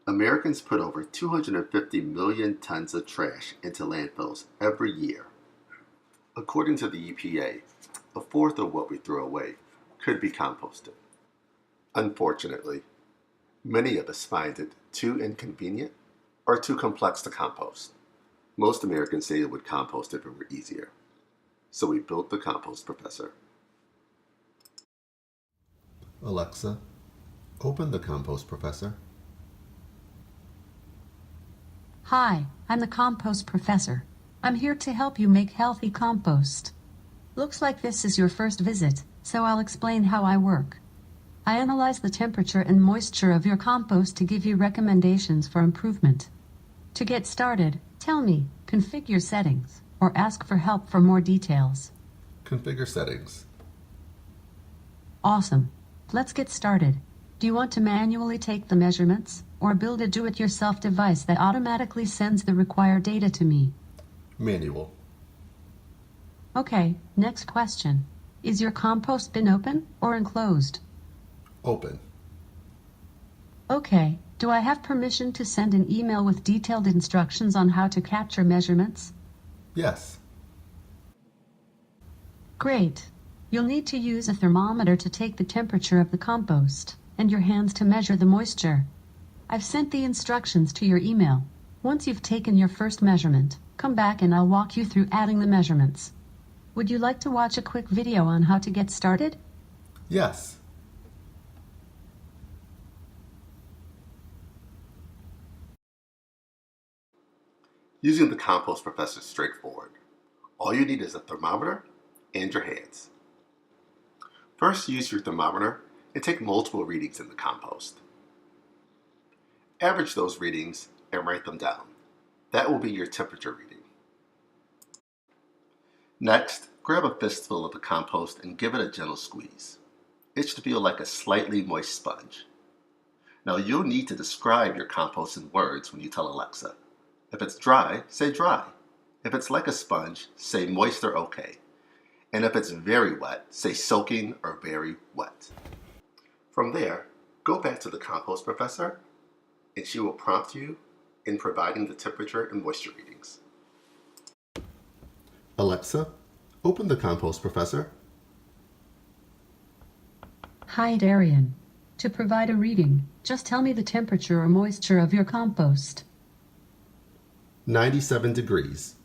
Americans put over 250 million tons of trash into landfills every year. According to the EPA, a fourth of what we throw away could be composted. Unfortunately, many of us find it too inconvenient or too complex to compost. Most Americans say it would compost if it were easier. So we built the Compost Professor. Alexa, open the Compost Professor. Hi, I'm the Compost Professor. I'm here to help you make healthy compost. Looks like this is your first visit, so I'll explain how I work. I analyze the temperature and moisture of your compost to give you recommendations for improvement. To get started, tell me, configure settings, or ask for help for more details. Configure settings. Awesome. Let's get started. Do you want to manually take the measurements, or build a do-it-yourself device that automatically sends the required data to me? Manual. Okay, next question. Is your compost bin open or enclosed? Open. Okay, do I have permission to send an email with detailed instructions on how to capture measurements? Yes. Great. You'll need to use a thermometer to take the temperature of the compost, and your hands to measure the moisture. I've sent the instructions to your email. Once you've taken your first measurement, come back and I'll walk you through adding the measurements. Would you like to watch a quick video on how to get started? Yes. Using the Compost Professor is straightforward. All you need is a thermometer and your hands. First, use your thermometer and take multiple readings in the compost. Average those readings and write them down. That will be your temperature reading. Next, grab a fistful of the compost and give it a gentle squeeze. It should feel like a slightly moist sponge. Now you'll need to describe your compost in words when you tell Alexa. If it's dry, say dry. If it's like a sponge, say moist or okay. And if it's very wet, say soaking or very wet. From there, go back to the Compost Professor and she will prompt you in providing the temperature and moisture readings. Alexa, open the Compost Professor. Hi, Darian. To provide a reading, just tell me the temperature or moisture of your compost. 97 degrees.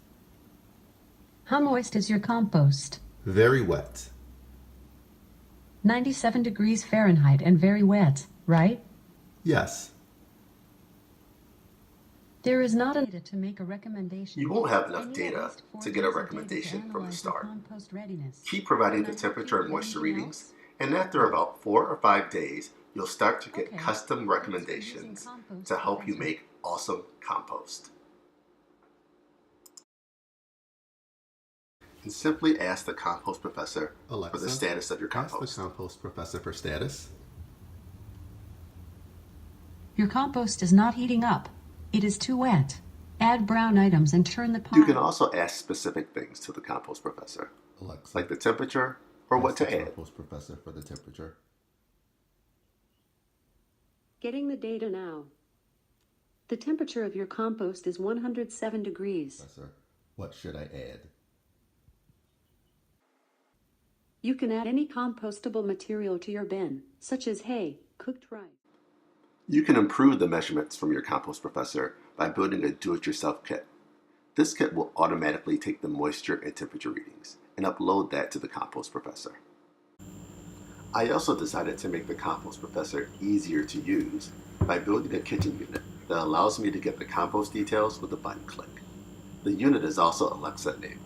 How moist is your compost? Very wet. 97 degrees Fahrenheit and very wet, right? Yes. There is not enough data to make a recommendation. You won't have enough data to get a recommendation from the start. Keep providing the temperature and moisture readings, and after about 4 or 5 days, you'll start to get custom recommendations to help you make awesome compost. And simply ask the Compost Professor for the status of your compost. Ask the Compost Professor for status. Your compost is not heating up. It is too wet. Add brown items and turn the pile. You can also ask specific things to the Compost Professor, Alexa, like the temperature or what to add. Compost Professor for the temperature. Getting the data now. The temperature of your compost is 107 degrees. Professor, what should I add? You can add any compostable material to your bin, such as hay, cooked rice. You can improve the measurements from your Compost Professor by building a do-it-yourself kit. This kit will automatically take the moisture and temperature readings and upload that to the Compost Professor. I also decided to make the Compost Professor easier to use by building a kitchen unit that allows me to get the compost details with a button click. The unit is also Alexa enabled.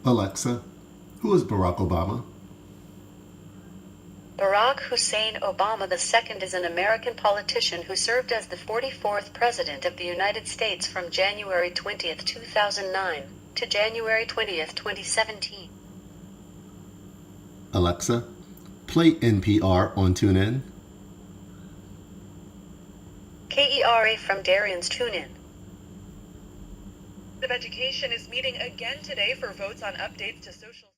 Alexa, who is Barack Obama? Barack Hussein Obama II is an American politician who served as the 44th President of the United States from January 20, 2009 to January 20, 2017. Alexa, play NPR on TuneIn. KERA from Darian's TuneIn. Board of Education is meeting again today for votes on updates to social